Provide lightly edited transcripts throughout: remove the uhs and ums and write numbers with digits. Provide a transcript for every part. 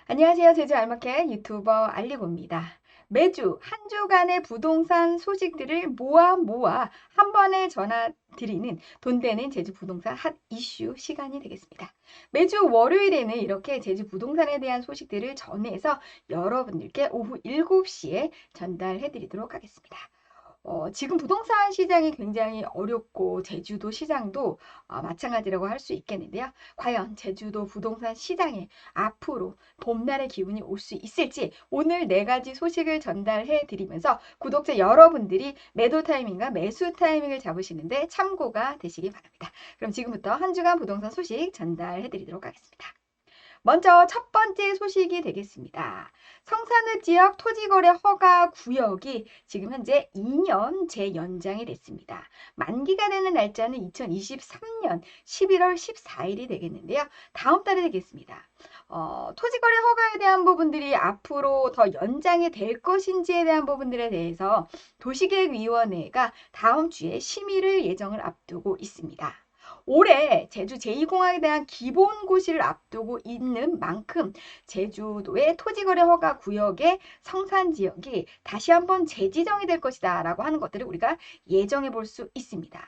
안녕하세요. 제주 알마켓 유튜버 알리고입니다. 매주 한 주간의 부동산 소식들을 모아 한 번에 전화드리는 돈 되는 제주 부동산 핫 이슈 시간이 되겠습니다. 매주 월요일에는 이렇게 제주 부동산에 대한 소식들을 전해서 여러분들께 오후 7시에 전달해 드리도록 하겠습니다. 지금 부동산 시장이 굉장히 어렵고 제주도 시장도 마찬가지라고 할 수 있겠는데요. 과연 제주도 부동산 시장에 앞으로 봄날의 기운이 올 수 있을지 오늘 네 가지 소식을 전달해 드리면서 구독자 여러분들이 매도 타이밍과 매수 타이밍을 잡으시는데 참고가 되시기 바랍니다. 그럼 지금부터 한 주간 부동산 소식 전달해 드리도록 하겠습니다. 먼저 첫 번째 소식이 되겠습니다. 성산읍 지역 토지거래 허가 구역이 지금 현재 2년 재연장이 됐습니다. 만기가 되는 날짜는 2023년 11월 14일이 되겠는데요. 다음 달에 되겠습니다. 토지거래 허가에 대한 부분들이 앞으로 더 연장이 될 것인지에 대한 부분들에 대해서 도시계획위원회가 다음 주에 심의를 예정을 앞두고 있습니다. 올해 제주 제2공항에 대한 기본고시를 앞두고 있는 만큼 제주도의 토지거래 허가 구역의 성산지역이 다시 한번 재지정이 될 것이다 라고 하는 것들을 우리가 예정해 볼 수 있습니다.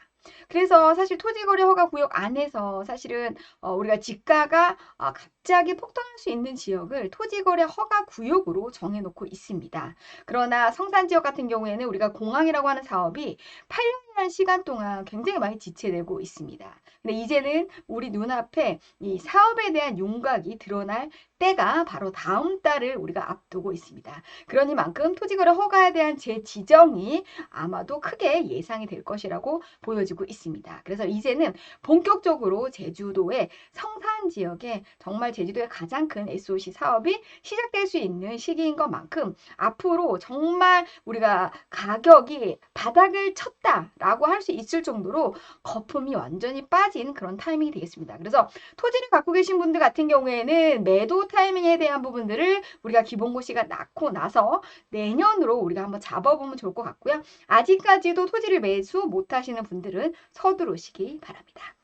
그래서 사실 토지거래 허가 구역 안에서 사실은 우리가 지가가 갑자기 폭등할 수 있는 지역을 토지거래 허가 구역으로 정해놓고 있습니다. 그러나 성산지역 같은 경우에는 우리가 공항이라고 하는 사업이 8년이라는 시간 동안 굉장히 많이 지체되고 있습니다. 근데 이제는 우리 눈앞에 이 사업에 대한 윤곽이 드러날 때가 바로 다음 달을 우리가 앞두고 있습니다. 그러니만큼 토지거래 허가에 대한 재지정이 아마도 크게 예상이 될 것이라고 보여지고 있습니다. 그래서 이제는 본격적으로 제주도의 성산 지역에 정말 제주도의 가장 큰 SOC 사업이 시작될 수 있는 시기인 것만큼 앞으로 정말 우리가 가격이 바닥을 쳤다라고 할 수 있을 정도로 거품이 완전히 빠진 그런 타이밍이 되겠습니다. 그래서 토지를 갖고 계신 분들 같은 경우에는 매도 타이밍에 대한 부분들을 우리가 기본고시가 낳고 나서 내년으로 우리가 한번 잡아보면 좋을 것 같고요. 아직까지도 토지를 매수 못하시는 분들은 서두르시기 바랍니다.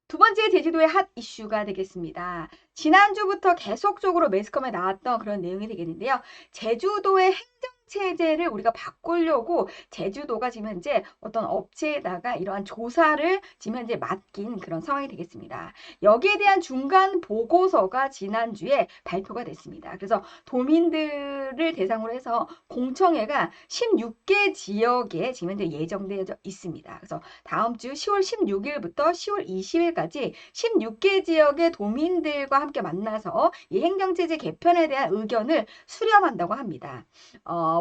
두 번째 제주도의 핫 이슈가 되겠습니다. 지난주부터 계속적으로 매스컴에 나왔던 그런 내용이 되겠는데요. 제주도의 행정체제를 우리가 바꾸려고 제주도가 지금 현재 어떤 업체에다가 이러한 조사를 지금 현재 맡긴 그런 상황이 되겠습니다. 여기에 대한 중간 보고서가 지난주에 발표가 됐습니다. 그래서 도민들을 대상으로 해서 공청회가 16개 지역에 지금 현재 예정되어 있습니다. 그래서 다음 주 10월 16일부터 10월 20일까지 16개 지역의 도민들과 함께 만나서 이 행정체제 개편에 대한 의견을 수렴한다고 합니다.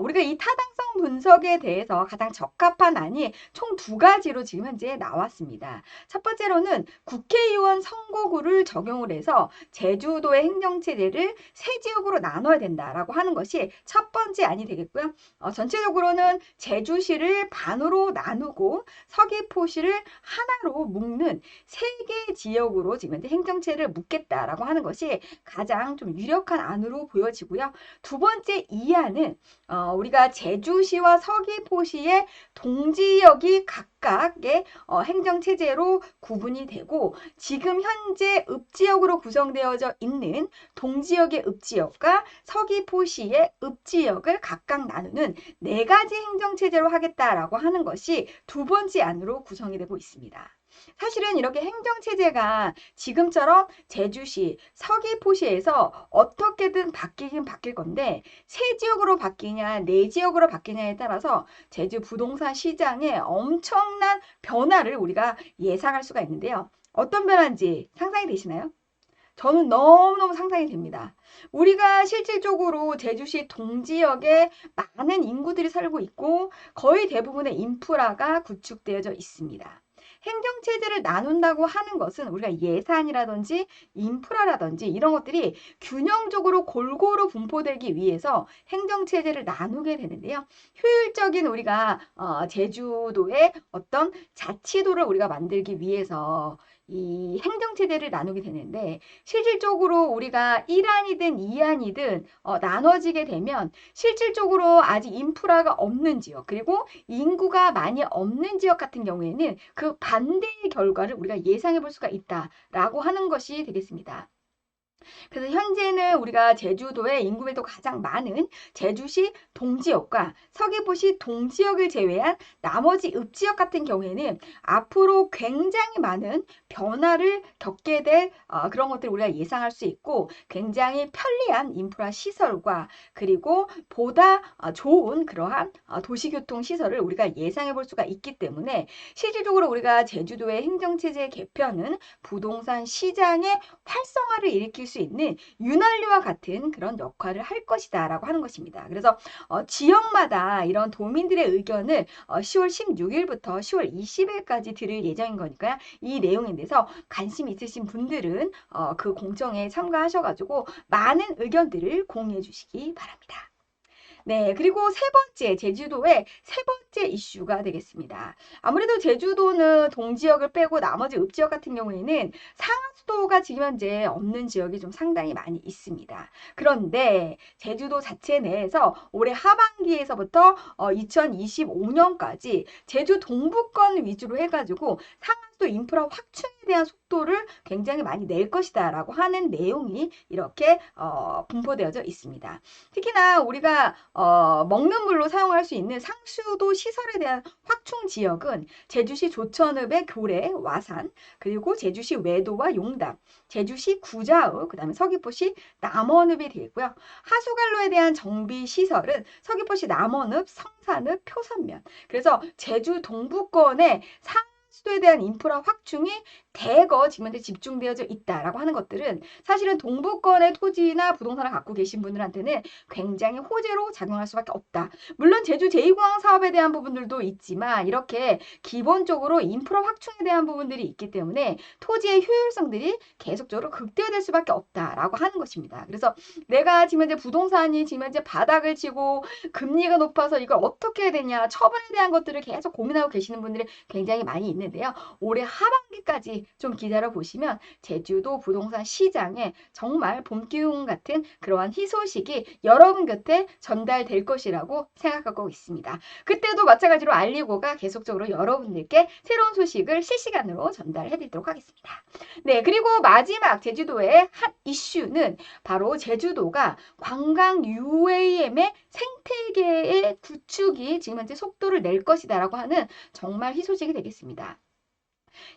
우리가 이 타당성 분석에 대해서 가장 적합한 안이 총 두 가지로 지금 현재 나왔습니다. 첫 번째로는 국회의원 선거구를 적용을 해서 제주도의 행정체제를 세 지역으로 나눠야 된다라고 하는 것이 첫 번째 안이 되겠고요. 전체적으로는 제주시를 반으로 나누고 서귀포시를 하나로 묶는 세 개 지역으로 지금 현재 행정체를 묶겠다라고 하는 것이 가장 좀 유력한 안으로 보여지고요. 두 번째 이안은 우리가 제주시와 서귀포시의 동지역이 각각의 행정체제로 구분이 되고 지금 현재 읍지역으로 구성되어져 있는 동지역의 읍지역과 서귀포시의 읍지역을 각각 나누는 네 가지 행정체제로 하겠다라고 하는 것이 두 번째 안으로 구성이 되고 있습니다. 사실은 이렇게 행정체제가 지금처럼 제주시, 서귀포시에서 어떻게든 바뀌긴 바뀔 건데 세 지역으로 바뀌냐, 네 지역으로 바뀌냐에 따라서 제주 부동산 시장에 엄청난 변화를 우리가 예상할 수가 있는데요. 어떤 변화인지 상상이 되시나요? 저는 너무너무 상상이 됩니다. 우리가 실질적으로 제주시 동지역에 많은 인구들이 살고 있고 거의 대부분의 인프라가 구축되어져 있습니다. 행정체제를 나눈다고 하는 것은 우리가 예산이라든지 인프라라든지 이런 것들이 균형적으로 골고루 분포되기 위해서 행정체제를 나누게 되는데요. 효율적인 우리가 제주도의 어떤 자치도를 우리가 만들기 위해서 이 행정체제를 나누게 되는데 실질적으로 우리가 1안이든 2안이든 나눠지게 되면 실질적으로 아직 인프라가 없는 지역 그리고 인구가 많이 없는 지역 같은 경우에는 그 반대의 결과를 우리가 예상해 볼 수가 있다라고 하는 것이 되겠습니다. 그래서 현재는 우리가 제주도의 인구 밀도가 가장 많은 제주시 동지역과 서귀포시 동지역을 제외한 나머지 읍지역 같은 경우에는 앞으로 굉장히 많은 변화를 겪게 될 그런 것들을 우리가 예상할 수 있고 굉장히 편리한 인프라 시설과 그리고 보다 좋은 그러한 도시교통 시설을 우리가 예상해 볼 수가 있기 때문에 실질적으로 우리가 제주도의 행정체제 개편은 부동산 시장의 활성화를 일으킬 수 있는 윤활유와 같은 그런 역할을 할 것이다 라고 하는 것입니다. 그래서 지역마다 이런 도민들의 의견을 10월 16일부터 10월 20일까지 들을 예정인 거니까요. 이 내용에 대해서 관심 있으신 분들은 그 공청회에 참가하셔가지고 많은 의견들을 공유해 주시기 바랍니다. 네, 그리고 세 번째, 제주도의 세 번째 이슈가 되겠습니다. 아무래도 제주도는 동지역을 빼고 나머지 읍지역 같은 경우에는 상하수도가 지금 현재 없는 지역이 좀 상당히 많이 있습니다. 그런데 제주도 자체 내에서 올해 하반기에서부터 2025년까지 제주 동부권 위주로 해가지고 상하수도 인프라 확충에 대한 속도를 굉장히 많이 낼 것이다 라고 하는 내용이 이렇게 분포되어져 있습니다. 특히나 우리가 먹는 물로 사용할 수 있는 상수도 시설에 대한 확충 지역은 제주시 조천읍의 교래, 와산, 그리고 제주시 외도와 용담, 제주시 구자읍, 그 다음에 서귀포시 남원읍이 되고요. 하수관로에 대한 정비 시설은 서귀포시 남원읍, 성산읍, 표선면. 그래서 제주 동부권의 수도에 대한 인프라 확충이 대거 지금 현재 집중되어져 있다라고 하는 것들은 사실은 동부권의 토지나 부동산을 갖고 계신 분들한테는 굉장히 호재로 작용할 수밖에 없다. 물론 제주 제2공항 사업에 대한 부분들도 있지만 이렇게 기본적으로 인프라 확충에 대한 부분들이 있기 때문에 토지의 효율성들이 계속적으로 극대화될 수밖에 없다라고 하는 것입니다. 그래서 내가 지금 현재 부동산이 지금 현재 바닥을 치고 금리가 높아서 이걸 어떻게 해야 되냐 처분에 대한 것들을 계속 고민하고 계시는 분들이 굉장히 많이 있는데요. 올해 하반기까지 좀 기다려 보시면 제주도 부동산 시장에 정말 봄 기운 같은 그러한 희소식이 여러분 곁에 전달될 것이라고 생각하고 있습니다. 그때도 마찬가지로 알리고가 계속적으로 여러분들께 새로운 소식을 실시간으로 전달해 드리도록 하겠습니다. 네, 그리고 마지막 제주도의 한 이슈는 바로 제주도가 관광 UAM의 생태계의 구축이 지금 현재 속도를 낼 것이다라고 하는 정말 희소식이 되겠습니다.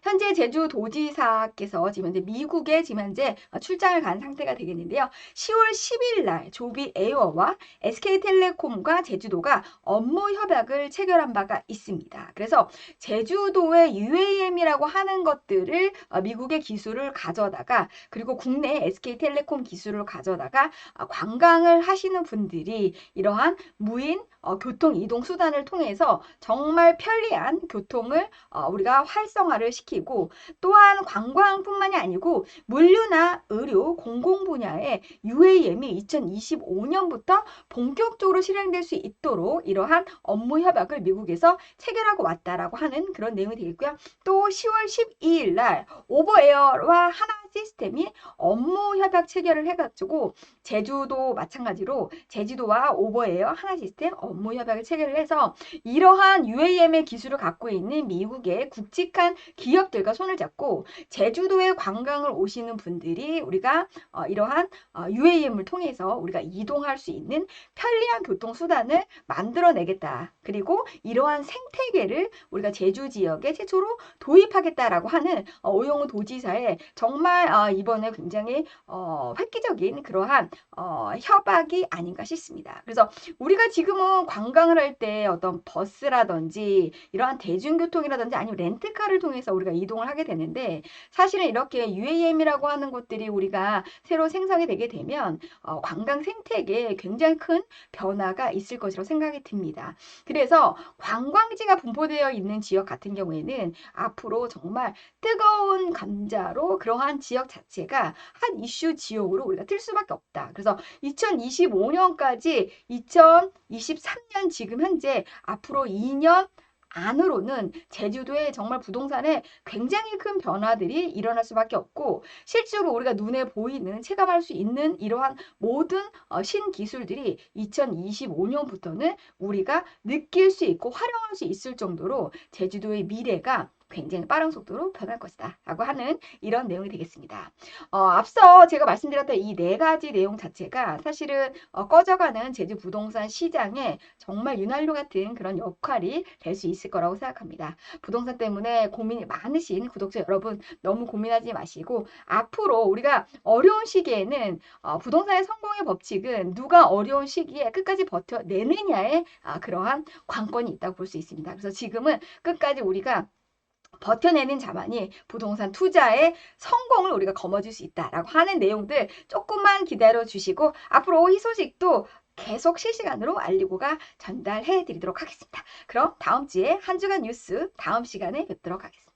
현재 제주도지사께서 지금 현재 미국에 지금 현재 출장을 간 상태가 되겠는데요. 10월 10일 날 조비 에어와 SK텔레콤과 제주도가 업무 협약을 체결한 바가 있습니다. 그래서 제주도의 UAM이라고 하는 것들을 미국의 기술을 가져다가 그리고 국내 SK텔레콤 기술을 가져다가 관광을 하시는 분들이 이러한 무인 교통 이동 수단을 통해서 정말 편리한 교통을 우리가 활성화를 시키고 또한 관광뿐만이 아니고 물류나 의료, 공공 분야의 UAM이 2025년부터 본격적으로 실행될 수 있도록 이러한 업무 협약을 미국에서 체결하고 왔다라고 하는 그런 내용이 되겠고요. 또 10월 12일 날 오버에어와 하나 시스템이 업무 협약 체결을 해가지고 제주도 마찬가지로 제주도와 오버에어 하나 시스템 업무 협약을 체결을 해서 이러한 UAM의 기술을 갖고 있는 미국의 굵직한 기업들과 손을 잡고 제주도에 관광을 오시는 분들이 우리가 이러한 UAM을 통해서 우리가 이동할 수 있는 편리한 교통수단을 만들어내겠다. 그리고 이러한 생태계를 우리가 제주 지역에 최초로 도입하겠다라고 하는 오영훈 도지사의 정말 이번에 굉장히 획기적인 그러한 협약이 아닌가 싶습니다. 그래서 우리가 지금은 관광을 할 때 어떤 버스라든지 이러한 대중교통이라든지 아니면 렌트카를 통해서 우리가 이동을 하게 되는데 사실은 이렇게 UAM이라고 하는 것들이 우리가 새로 생성이 되게 되면 관광 생태계에 굉장히 큰 변화가 있을 것이라고 생각이 듭니다. 그래서 관광지가 분포되어 있는 지역 같은 경우에는 앞으로 정말 뜨거운 감자로 그러한 지역 자체가 한 이슈 지역으로 우리가 틀 수밖에 없다. 그래서 2025년까지 2023년 지금 현재 앞으로 2년 안으로는 제주도에 정말 부동산에 굉장히 큰 변화들이 일어날 수밖에 없고 실제로 우리가 눈에 보이는 체감할 수 있는 이러한 모든 신기술들이 2025년부터는 우리가 느낄 수 있고 활용할 수 있을 정도로 제주도의 미래가 굉장히 빠른 속도로 변할 것이다 라고 하는 이런 내용이 되겠습니다. 앞서 제가 말씀드렸던 이 네 가지 내용 자체가 사실은 꺼져가는 제주 부동산 시장에 정말 윤활유 같은 그런 역할이 될 수 있을 거라고 생각합니다. 부동산 때문에 고민이 많으신 구독자 여러분 너무 고민하지 마시고 앞으로 우리가 어려운 시기에는 부동산의 성공의 법칙은 누가 어려운 시기에 끝까지 버텨내느냐에 그러한 관건이 있다고 볼 수 있습니다. 그래서 지금은 끝까지 우리가 버텨내는 자만이 부동산 투자의 성공을 우리가 거머쥘 수 있다라고 하는 내용들 조금만 기다려 주시고 앞으로 이 소식도 계속 실시간으로 알리고가 전달해 드리도록 하겠습니다. 그럼 다음 주에 한 주간 뉴스 다음 시간에 뵙도록 하겠습니다.